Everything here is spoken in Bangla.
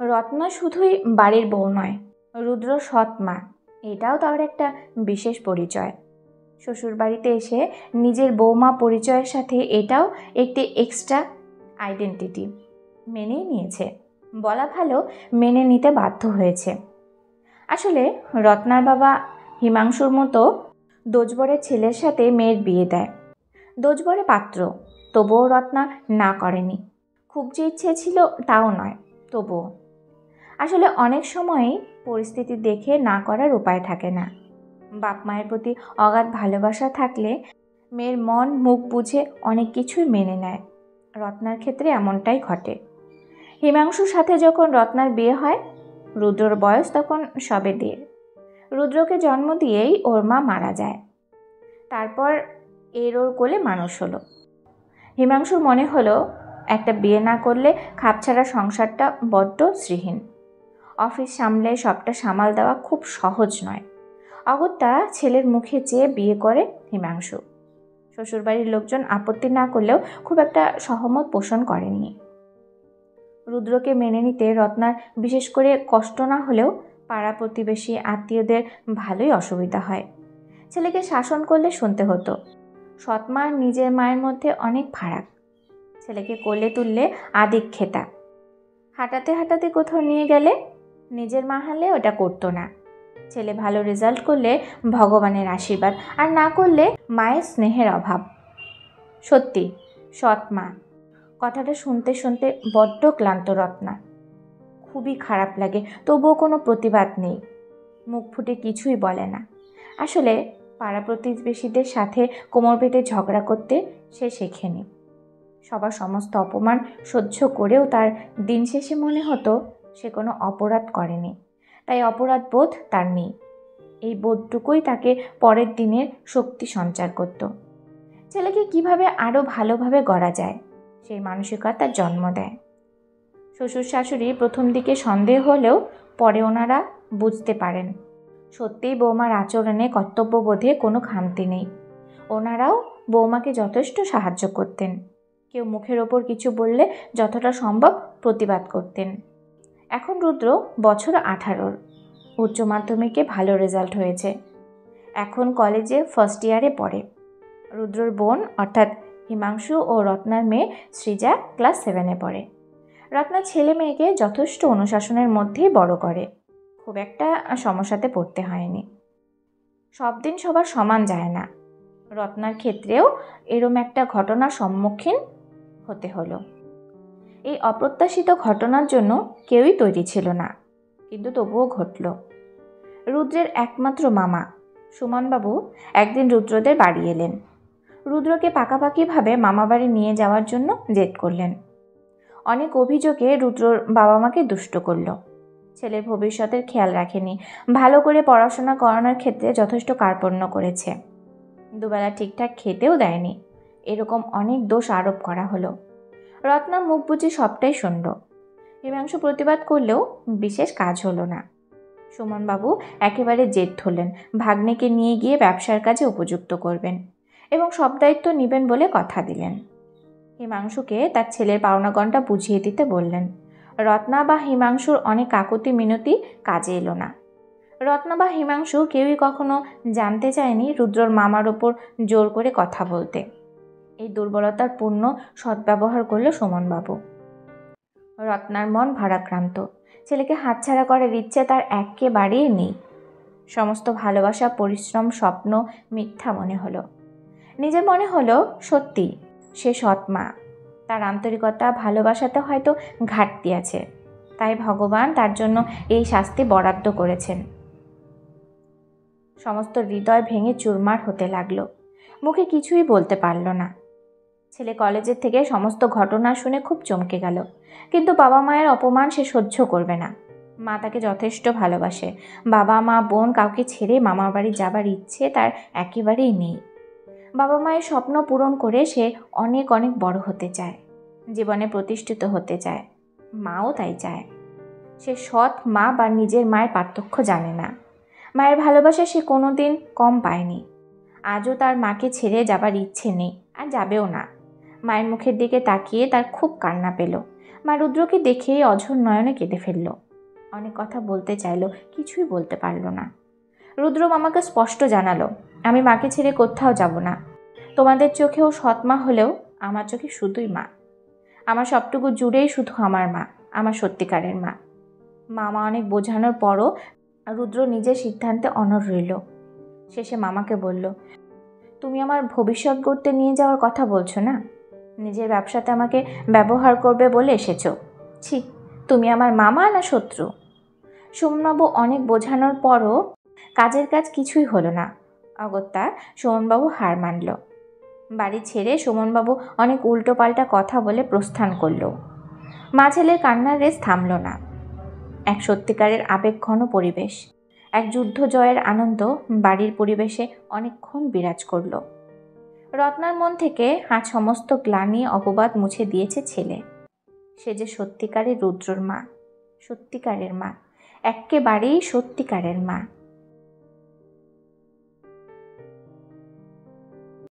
রত্না শুধুই বাড়ির বউ নয়, রুদ্র সৎ মা, এটাও তার একটা বিশেষ পরিচয়। শ্বশুর বাড়িতে এসে নিজের বৌমা পরিচয়ের সাথে এটাও একটি এক্সট্রা আইডেন্টিটি মেনেই নিয়েছে, বলা ভালো মেনে নিতে বাধ্য হয়েছে। আসলে রত্নার বাবা হিমাংশুর মতো দোজবরের ছেলের সাথে মেয়ের বিয়ে দেয়। দোজবরে পাত্র, তবুও রত্না না করেনি। খুব যে ইচ্ছে ছিল তাও নয়, তবুও আসলে অনেক সময়ই পরিস্থিতি দেখে না করার উপায় থাকে না। বাপ মায়ের প্রতি অগাধ ভালোবাসা থাকলে মেয়ের মন মুখ বুঝে অনেক কিছুই মেনে নেয়। রত্নার ক্ষেত্রে এমনটাই ঘটে। হিমাংশুর সাথে যখন রত্নার বিয়ে হয়, রুদ্রর বয়স তখন সবে 1.5। রুদ্রকে জন্ম দিয়েই ওর মা মারা যায়। তারপর ওর কোলে মানুষ হলো। হিমাংশুর মনে হলো একটা বিয়ে না করলে খাপছাড়া সংসারটা বড্ড শ্রীহীন। অফিস সামলে সবটা সামাল দেওয়া খুব সহজ নয়। অগত্যা ছেলের মুখে চেয়ে বিয়ে করে হিমাংশু। শ্বশুরবাড়ির লোকজন আপত্তি না করলেও খুব একটা সহমত পোষণ করেননি। রুদ্রকে মেনে নিতে রত্নার বিশেষ করে কষ্ট না হলেও পাড়া প্রতিবেশী আত্মীয়দের ভালোই অসুবিধা হয়। ছেলেকে শাসন করলে শুনতে হতো সৎ মা আর নিজের মায়ের মধ্যে অনেক ফারাক। ছেলেকে কোলে তুললে আদিক্ষেতা, হাঁটাতে হাঁটাতে কোথাও নিয়ে গেলে নিজের মা হলে ওটা করতো না। ছেলে ভালো রেজাল্ট করলে ভগবানের আশীর্বাদ, আর না করলে মায়ের স্নেহের অভাব। সত্যি সৎ মা কথাটা শুনতে শুনতে বড্ড ক্লান্ত রত্না। খুবই খারাপ লাগে, তবুও কোনো প্রতিবাদ নেই, মুখ ফুটে কিছুই বলে না। আসলে পাড়া প্রতিবেশীদের সাথে কোমর বেঁধে ঝগড়া করতে সে শেখেনি। সবার সমস্ত অপমান সহ্য করেও তার দিন শেষে মনে হতো সে কোনো অপরাধ করেনি, তাই অপরাধ বোধ তার নেই। এই বোধটুকুই তাকে পরের দিনের শক্তি সঞ্চার করত। ছেলেকে কিভাবে আরও ভালোভাবে গড়া যায় সেই মানসিকতার জন্ম দেয়। শ্বশুর শাশুড়ি প্রথম দিকে সন্দেহ হলেও পরে ওনারা বুঝতে পারেন সত্যিই বৌমার আচরণে কর্তব্যবোধে কোনো খামতি নেই। ওনারাও বৌমাকে যথেষ্ট সাহায্য করতেন। কেউ মুখের ওপর কিছু বললে যতটা সম্ভব প্রতিবাদ করতেন। এখন রুদ্র বছর 18, উচ্চ মাধ্যমিকে ভালো রেজাল্ট হয়েছে, এখন কলেজে ফার্স্ট ইয়ারে পড়ে। রুদ্রর বোন অর্থাৎ হিমাংশু ও রত্নার মেয়ে সৃজা ক্লাস 7-এ পড়ে। রত্না ছেলে মেয়েকে যথেষ্ট অনুশাসনের মধ্যেই বড় করে, খুব একটা সমস্যাতে পড়তে হয়নি। সব দিন সবার সমান যায় না, রত্নার ক্ষেত্রেও এরম একটা ঘটনার সম্মুখীন হতে হলো। এই অপ্রত্যাশিত ঘটনার জন্য কেউই তৈরি ছিল না, কিন্তু তবুও ঘটল। রুদ্রের একমাত্র মামা সুমনবাবু একদিন রুদ্রদের বাড়ি এলেন। রুদ্রকে পাকাপাকিভাবে মামাবাড়ি নিয়ে যাওয়ার জন্য জেদ করলেন। অনেক অভিযোগে রুদ্রর বাবা মাকে দুষ্ট করল। ছেলের ভবিষ্যতের খেয়াল রাখেনি, ভালো করে পড়াশোনা করানোর ক্ষেত্রে যথেষ্ট কার্পণ্য করেছে, দুবেলা ঠিকঠাক খেতেও দেয়নি, এরকম অনেক দোষ আরোপ করা হলো। রত্না মুখ বুজে সবটাই শুনল। হিমাংশু প্রতিবাদ করলেও বিশেষ কাজ হলো না। সুমনবাবু একেবারে জেদ ধরলেন, ভাগ্নেকে নিয়ে গিয়ে ব্যবসার কাজে উপযুক্ত করবেন এবং সব দায়িত্ব নেবেন বলে কথা দিলেন। হিমাংশুকে তার ছেলের পাওনাগণটা বুঝিয়ে দিতে বললেন। রত্না বা হিমাংশুর অনেক কাকুতি মিনতি কাজে এলো না। রত্না বা হিমাংশু কেউই কখনো জানতে চায়নি রুদ্রর মামার ওপর জোর করে কথা বলতে। এই দুর্বলতার পূর্ণ সদ্ব্যবহার করল সুমনবাবু। রত্নার মন ভারাক্রান্ত, ছেলেকে হাতছাড়া করার ইচ্ছে তার একেবারেই নেই। সমস্ত ভালোবাসা, পরিশ্রম, স্বপ্ন মিথ্যা মনে হলো। নিজের মনে হলো সত্যি সে সৎ মা, তার আন্তরিকতা ভালোবাসাতে হয়তো ঘাটতি আছে, তাই ভগবান তার জন্য এই শাস্তি বরাদ্দ করেছেন। সমস্ত হৃদয় ভেঙে চুরমার হতে লাগলো, মুখে কিছুই বলতে পারল না। ছেলে কলেজের থেকে সমস্ত ঘটনা শুনে খুব চমকে গেল, কিন্তু বাবা মায়ের অপমান সে সহ্য করবে না। মা তাকে যথেষ্ট ভালোবাসে, বাবা মা বোন কাউকে ছেড়ে মামার বাড়ি যাবার ইচ্ছে তার একেবারেই নেই। বাবা মায়ের স্বপ্ন পূরণ করে সে অনেক অনেক বড় হতে চায়, জীবনে প্রতিষ্ঠিত হতে চায়, মাও তাই চায়। সে সৎ মা বা নিজের মায়ের পার্থক্য জানে না। মায়ের ভালোবাসা সে কোনো দিন কম পায়নি। আজও তার মাকে ছেড়ে যাবার ইচ্ছে নেই, আর যাবেও না। মায়ের মুখের দিকে তাকিয়ে তার খুব কান্না পেল। মা রুদ্রকে দেখেই অঝোর নয়নে কেঁদে ফেলল। অনেক কথা বলতে চাইল, কিছুই বলতে পারল না। রুদ্র মামাকে স্পষ্ট জানালো, আমি মাকে ছেড়ে কোথাও যাব না। তোমাদের চোখেও সৎ মা হলেও আমার চোখে শুধুই মা। আমার সবটুকু জুড়েই শুধু আমার মা, আমার সত্যিকারের মা। মামা অনেক বোঝানোর পরও রুদ্র নিজের সিদ্ধান্তে অনড় রইল। শেষে মামাকে বলল, তুমি আমার ভবিষ্যৎ গড়তে নিয়ে যাওয়ার কথা বলছো না? নিজের ব্যবসাতে আমাকে ব্যবহার করবে বলে এসেছো। ছি, তুমি আমার মামা না শত্রু? সুমনবাবু অনেক বোঝানোর পরও কাজের কাজ কিছুই হলো না। অগত্যা সুমনবাবু হার মানল। বাড়ি ছেড়ে সুমনবাবু অনেক উল্টোপাল্টা কথা বলে প্রস্থান করল। মা ছেলের কান্নার রেশ থামল না। এক সত্যিকারের আবেগঘন পরিবেশ, এক যুদ্ধ জয়ের আনন্দ বাড়ির পরিবেশে অনেকক্ষণ বিরাজ করল। রত্নার মন থেকে আজ সমস্ত গ্লানি অপবাদ মুছে দিয়েছে ছেলে। সে যে সত্যিকারের রুদ্রর মা, সত্যিকারের মা, এক্কেবারেই সত্যিকারের মা।